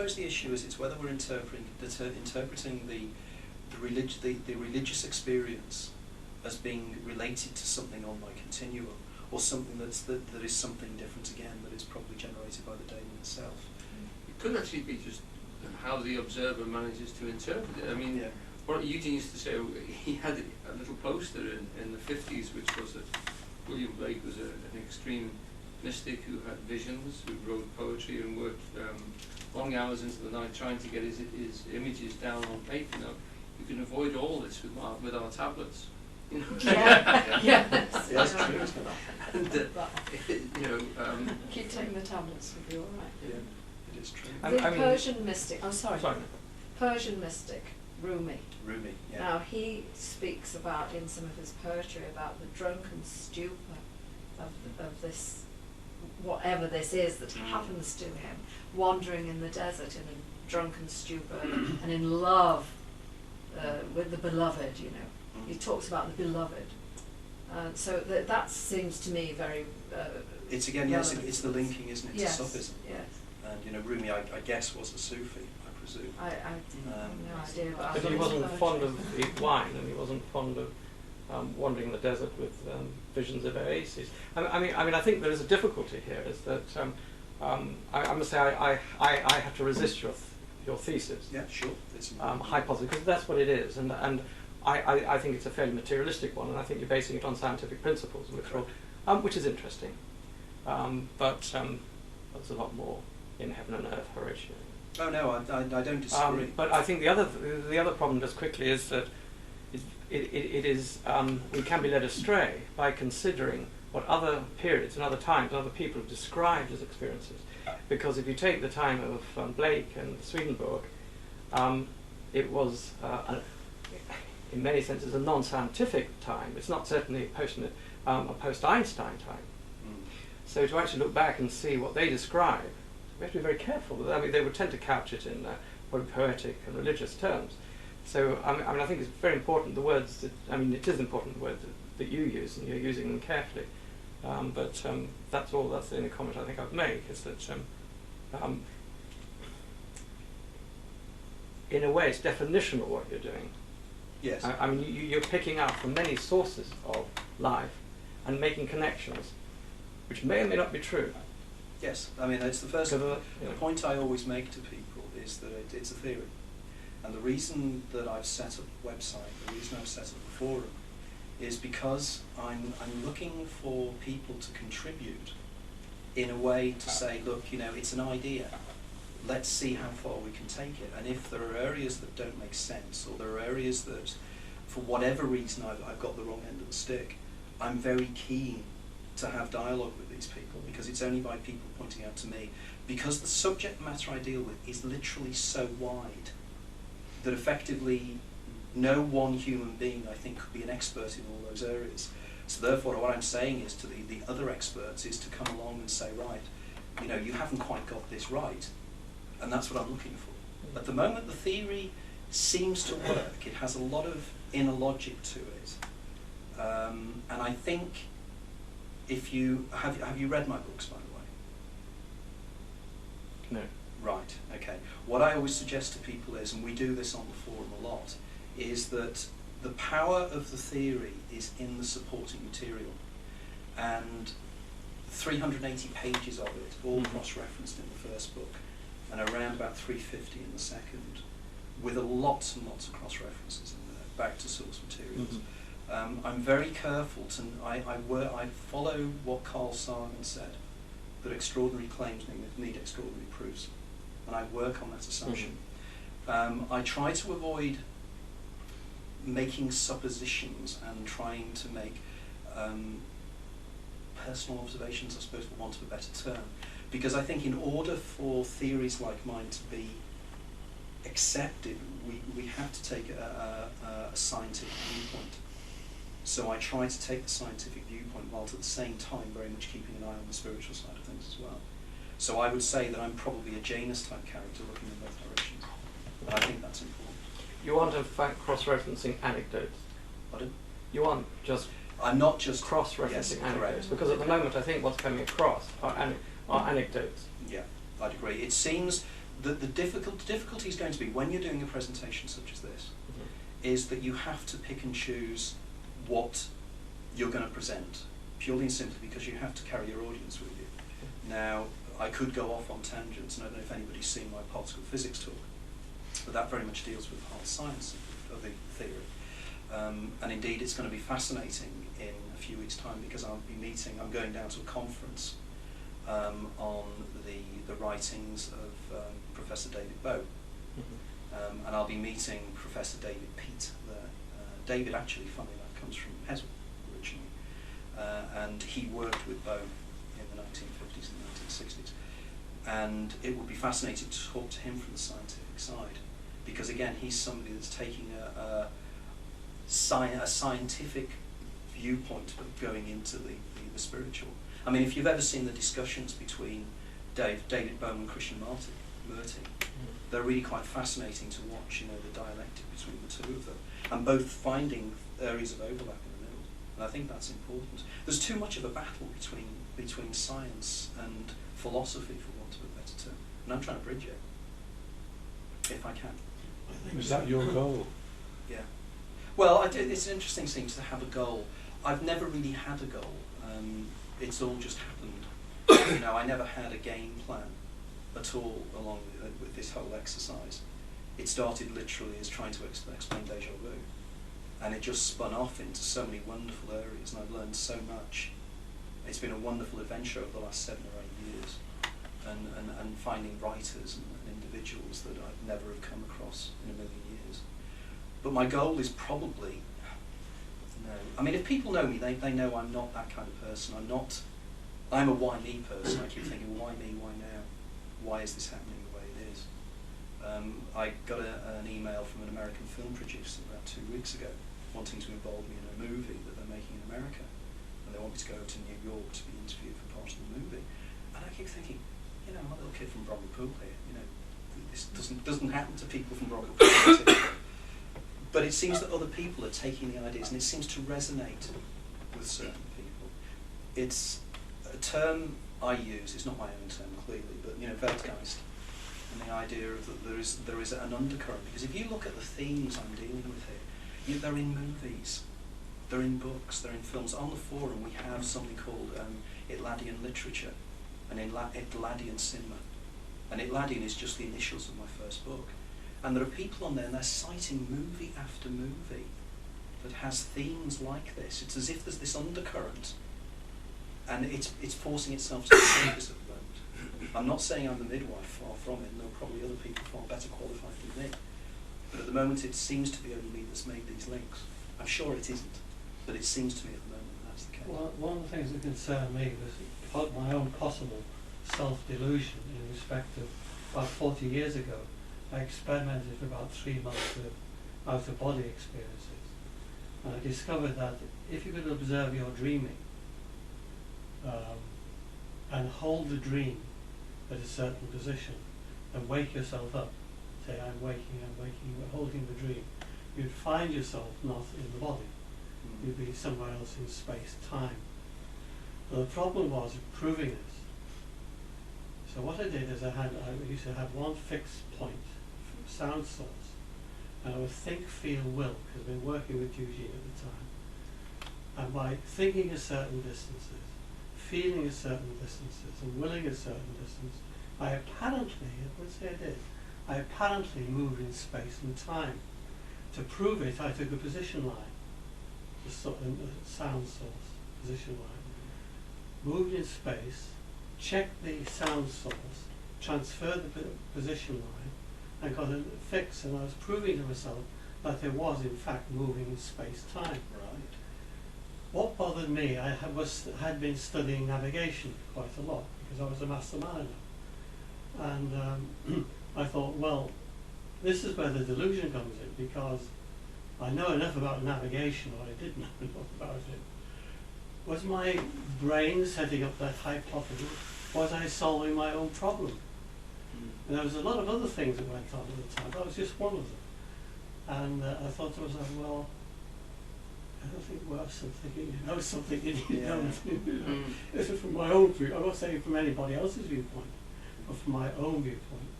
suppose the issue is it's whether we're interpreting the religious experience as being related to something on my continuum, or something that is something different again, that is probably generated by the daemon itself. It could actually be just how the observer manages to interpret it. I mean, yeah. What Eugene used to say, he had a little poster in the 50s, which was that William Blake was an extreme mystic who had visions, who wrote poetry and worked long hours into the night trying to get his images down on paper. You know, you can avoid all this with our tablets. You know? Yeah. That's true. And, you know, keep taking the tablets with you, all right? Yeah, it is true. The Persian mystic. Oh, sorry. Sorry. Persian mystic, Rumi. Rumi, yeah. Now he speaks about in some of his poetry about the drunken stupor of this, whatever this is that happens to him, wandering in the desert in a drunken stupor and in love with the beloved. You know, he talks about the beloved. So that seems to me very. It's again, yes, it's the linking, isn't it, to yes, Sufism? Yes. And you know, Rumi, I guess, was a Sufi, I presume. I have no idea. But he wasn't fond of wine, and he wasn't fond of wandering in the desert with visions of oases. I mean, I think there is a difficulty here. Is that I must say I have to resist your thesis. Yeah, sure. It's hypothesis, because that's what it is, and I think it's a fairly materialistic one, and I think you're basing it on scientific principles, which is interesting. But there's a lot more in heaven and earth, Horatio. Oh no, I don't disagree. But I think the other problem, just quickly, is that it is we can be led astray by considering what other periods and other times, other people have described as experiences. Because if you take the time of Blake and Swedenborg, it was in many senses a non-scientific time. It's not certainly a post-Einstein time. So to actually look back and see what they describe, we have to be very careful. I mean, they would tend to couch it in poetic and religious terms. So I mean, I think it's very important the words that, I mean, it is important the words that you use, and you're using them carefully. But that's all. That's the only comment I think I'd make, is that in a way it's definitional what you're doing. Yes. I mean, you're picking up from many sources of life and making connections, which may or may not be true. Yes, I mean, it's the first point I always make to people is that it's a theory. And the reason that I've set up a website, the reason I've set up a forum, is because I'm looking for people to contribute in a way to say, look, you know, it's an idea. Let's see how far we can take it. And if there are areas that don't make sense, or there are areas that, for whatever reason, I've got the wrong end of the stick, I'm very keen to have dialogue with these people, because it's only by people pointing out to me, because the subject matter I deal with is literally so wide that effectively no one human being, I think, could be an expert in all those areas. So therefore what I'm saying is to the other experts is to come along and say, right, you know, you haven't quite got this right, and that's what I'm looking for. At the moment the theory seems to work. It has a lot of inner logic to it, and I think if you have you read my books, by the way? No. Right, okay. What I always suggest to people is, and we do this on the forum a lot, is that the power of the theory is in the supporting material, and 380 pages of it, all cross-referenced in the first book, and around about 350 in the second, with lots and lots of cross-references in there, back to source materials. I'm very careful to, I follow what Carl Sagan said, that extraordinary claims need extraordinary proofs, and I work on that assumption. I try to avoid making suppositions and trying to make personal observations, I suppose, for want of a better term, because I think in order for theories like mine to be accepted, we have to take a scientific viewpoint. So I try to take the scientific viewpoint while at the same time very much keeping an eye on the spiritual side of things as well. So I would say that I'm probably a Janus type character looking in both directions. And I think that's important. You want to find cross-referencing anecdotes? Pardon? You want just... I'm not just... cross-referencing anecdotes, because at the moment I think what's coming across are anecdotes. Yeah, I'd agree. It seems the difficulty is going to be when you're doing a presentation such as this, is that you have to pick and choose what you're going to present, purely and simply because you have to carry your audience with you. Now, I could go off on tangents, and I don't know if anybody's seen my particle physics talk, but that very much deals with the hard science of the theory. And indeed, it's going to be fascinating in a few weeks' time, because I'm going down to a conference on the writings of Professor David Bowe. And I'll be meeting Professor David Peake there. David, actually, funnily enough, comes from Heswell originally, and he worked with Bowe in the 1950s and 1960s. And it would be fascinating to talk to him from the scientific side, because again, he's somebody that's taking a scientific viewpoint but going into the spiritual. I mean, if you've ever seen the discussions between David Bowe and Christian Murty, they're really quite fascinating to watch, the dialectic between the two of them, and both finding areas of overlap in the middle. And I think that's important. There's too much of a battle between science and philosophy, for want of a better term, and I'm trying to bridge it, if I can. Is that your goal? Yeah. Well, it's an interesting thing to have a goal. I've never really had a goal. It's all just happened. I never had a game plan at all along with this whole exercise. It started literally as trying to explain déjà vu, and it just spun off into so many wonderful areas, and I've learned so much. It's been a wonderful adventure over the last 7 or 8 years, and finding writers and individuals that I'd never have come across in a million years. But my goal is probably, I mean, if people know me, they know I'm not that kind of person. I'm a why me person. I keep thinking, why me, why now? Why is this happening the way it is? I got an email from an American film producer about 2 weeks ago, wanting to involve me in a movie that they're making in America, and they want me to go to New York to be interviewed for part of the movie. And I keep thinking, I'm a little kid from Bromley Pool here. This doesn't happen to people from Bromley Pool. But it seems that other people are taking the ideas, and it seems to resonate with certain people. It's a term I use, it's not my own term clearly, but Weltgeist, and the idea of that there is an undercurrent. Because if you look at the themes I'm dealing with here, they're in movies, they're in books, they're in films. On the forum we have something called Itladian literature and Itladian cinema. And Itladian is just the initials of my first book. And there are people on there, and they're citing movie after movie that has themes like this. It's as if there's this undercurrent, and it's forcing itself to the surface at the moment. I'm not saying I'm the midwife, far from it, and there are probably other people far better qualified than me. But at the moment it seems to be only me that's made these links. I'm sure it isn't, but it seems to me at the moment that's the case. Well, one of the things that concerned me was my own possible self-delusion in respect of about 40 years ago. I experimented for about 3 months with out-of-body experiences, and I discovered that if you could observe your dreaming and hold the dream at a certain position and wake yourself up, say I'm waking, holding the dream, you'd find yourself not in the body. You'd be somewhere else in space-time. The problem was proving this. So what I did is I used to have one fixed point, sound source, and I would think, feel, will, because I've been working with Eugene at the time. And by thinking a certain distances, feeling a certain distances, and willing a certain distance, I apparently moved in space and time. To prove it, I took a position line, the sound source position line, moved in space, checked the sound source, transferred the position line, and got a fix, and I was proving to myself that there was in fact moving in space-time. Right. What bothered me, I had been studying navigation quite a lot, because I was a master mariner. And I thought, well, this is where the delusion comes in, because I know enough about navigation, or I did know enough about it. Was my brain setting up that hypothesis? Was I solving my own problem? And there was a lot of other things that went on at the time. That was just one of them. And I thought to myself, well, I don't think worse than thinking you know something you don't. This is from my own view. I'm not saying from anybody else's viewpoint, but from my own viewpoint.